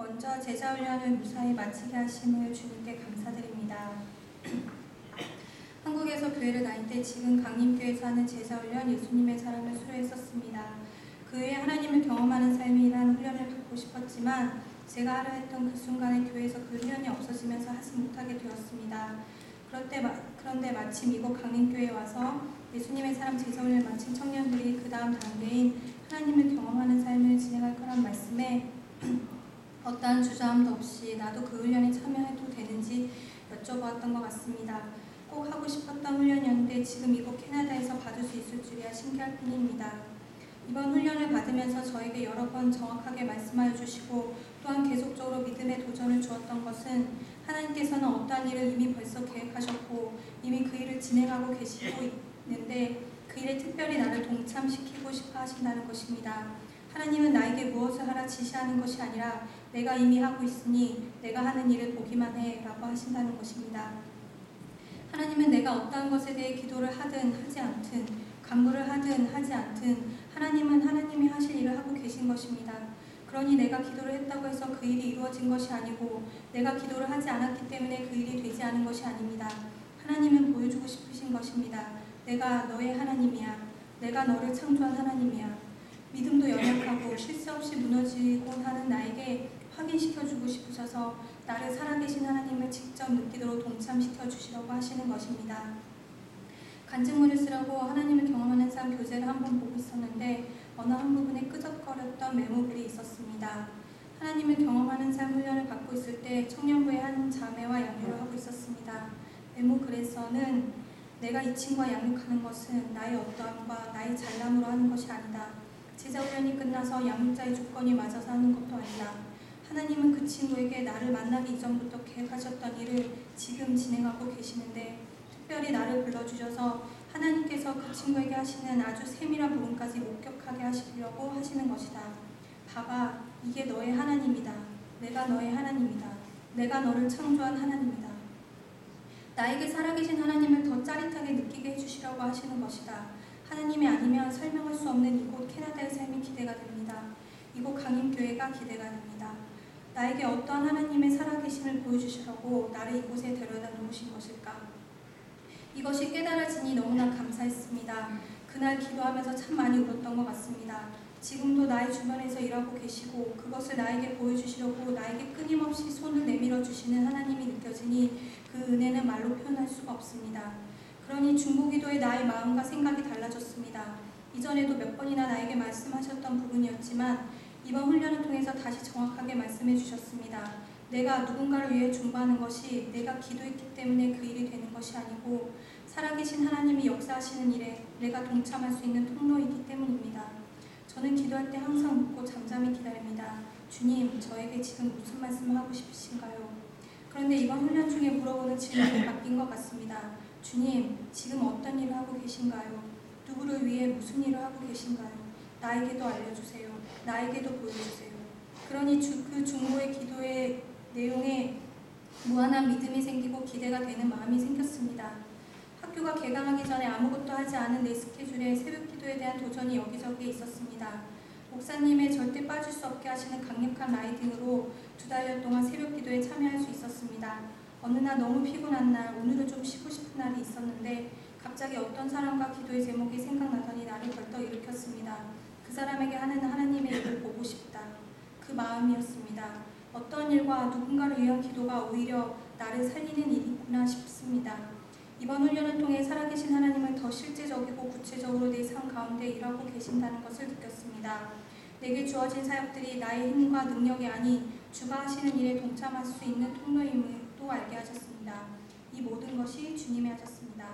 먼저 제자훈련을 무사히 마치게 하심을 주님께 감사드립니다. 한국에서 교회를 다닐 때 지금 강림교회에서 하는 제자훈련 예수님의 사랑을 수료했었습니다. 그 외에 하나님을 경험하는 삶이란 훈련을 받고 싶었지만 제가 하려 했던 그 순간에 교회에서 그 훈련이 없어지면서 하지 못하게 되었습니다. 그런데 마침 이곳 강림교회에 와서 예수님의 사랑 제자훈련을 마친 청년들이 그 다음 단계인 하나님을 경험하는 삶을 진행할 거란 말씀에 어떠한 주저함도 없이 나도 그 훈련에 참여해도 되는지 여쭤보았던 것 같습니다. 꼭 하고 싶었던 훈련이었는데 지금 이곳 캐나다에서 받을 수 있을 줄이야 신기할 뿐입니다. 이번 훈련을 받으면서 저에게 여러 번 정확하게 말씀하여 주시고 또한 계속적으로 믿음의 도전을 주었던 것은 하나님께서는 어떠한 일을 이미 벌써 계획하셨고 이미 그 일을 진행하고 계시고 있는데 그 일에 특별히 나를 동참시키고 싶어 하신다는 것입니다. 하나님은 나에게 무엇을 하라 지시하는 것이 아니라 내가 이미 하고 있으니 내가 하는 일을 보기만 해 라고 하신다는 것입니다. 하나님은 내가 어떠한 것에 대해 기도를 하든 하지 않든 간구를 하든 하지 않든 하나님은 하나님이 하실 일을 하고 계신 것입니다. 그러니 내가 기도를 했다고 해서 그 일이 이루어진 것이 아니고 내가 기도를 하지 않았기 때문에 그 일이 되지 않은 것이 아닙니다. 하나님은 보여주고 싶으신 것입니다. 내가 너의 하나님이야. 내가 너를 창조한 하나님이야. 믿음도 연약하고 쉴 새 없이 무너지곤 하는 나에게 확인시켜주고 싶으셔서 나를 살아계신 하나님을 직접 느끼도록 동참시켜 주시려고 하시는 것입니다. 간증문을 쓰라고 하나님을 경험하는 삶 교재를 한번 보고 있었는데 어느 한 부분에 끄적거렸던 메모글이 있었습니다. 하나님을 경험하는 삶 훈련을 받고 있을 때 청년부의 한 자매와 양육을 하고 있었습니다. 메모글에서는 내가 이 친구와 양육하는 것은 나의 어떠함과 나의 잘남으로 하는 것이 아니다. 제자훈련이 끝나서 양육자의 조건이 맞아서 하는 것도 아니다. 하나님은 그 친구에게 나를 만나기 이전부터 계획하셨던 일을 지금 진행하고 계시는데 특별히 나를 불러주셔서 하나님께서 그 친구에게 하시는 아주 세밀한 부분까지 목격하게 하시려고 하시는 것이다. 봐봐, 이게 너의 하나님이다. 내가 너의 하나님이다. 내가 너를 창조한 하나님이다. 나에게 살아계신 하나님을 더 짜릿하게 느끼게 해주시려고 하시는 것이다. 하나님이 아니면 설명할 수 없는 이곳 캐나다의 삶이 기대가 됩니다. 이곳 강림교회가 기대가 됩니다. 나에게 어떠한 하나님의 살아계심을 보여주시려고 나를 이곳에 데려다 놓으신 것일까? 이것이 깨달아지니 너무나 감사했습니다. 그날 기도하면서 참 많이 울었던 것 같습니다. 지금도 나의 주변에서 일하고 계시고 그것을 나에게 보여주시려고 나에게 끊임없이 손을 내밀어 주시는 하나님이 느껴지니 그 은혜는 말로 표현할 수가 없습니다. 그러니 중보기도에 나의 마음과 생각이 달라졌습니다. 이전에도 몇 번이나 나에게 말씀하셨던 부분이었지만 이번 훈련을 통해서 다시 정확하게 말씀해 주셨습니다. 내가 누군가를 위해 중보하는 것이 내가 기도했기 때문에 그 일이 되는 것이 아니고 살아계신 하나님이 역사하시는 일에 내가 동참할 수 있는 통로이기 때문입니다. 저는 기도할 때 항상 묻고 잠잠히 기다립니다. 주님, 저에게 지금 무슨 말씀을 하고 싶으신가요? 그런데 이번 훈련 중에 물어보는 질문이 바뀐 것 같습니다. 주님, 지금 어떤 일을 하고 계신가요? 누구를 위해 무슨 일을 하고 계신가요? 나에게도 알려주세요. 나에게도 보여주세요. 그러니 그 중보의 기도의 내용에 무한한 믿음이 생기고 기대가 되는 마음이 생겼습니다. 학교가 개강하기 전에 아무것도 하지 않은 내 스케줄에 새벽 기도에 대한 도전이 여기저기에 있었습니다. 목사님의 절대 빠질 수 없게 하시는 강력한 라이딩으로 2달 동안 새벽 기도에 참여할 수 있었습니다. 어느 날 너무 피곤한 날, 오늘은 좀 쉬고 싶은 날이 있었는데 갑자기 어떤 사람과 기도의 제목이 생각나더니 나를 벌떡 일으켰습니다. 그 사람에게 하는 하나님의 일을 보고 싶다. 그 마음이었습니다. 어떤 일과 누군가를 위한 기도가 오히려 나를 살리는 일이구나 싶습니다. 이번 훈련을 통해 살아계신 하나님을 더 실제적이고 구체적으로 내 삶 가운데 일하고 계신다는 것을 느꼈습니다. 내게 주어진 사역들이 나의 힘과 능력이 아닌 주가 하시는 일에 동참할 수 있는 통로임을 또 알게 하셨습니다. 이 모든 것이 주님이 하셨습니다.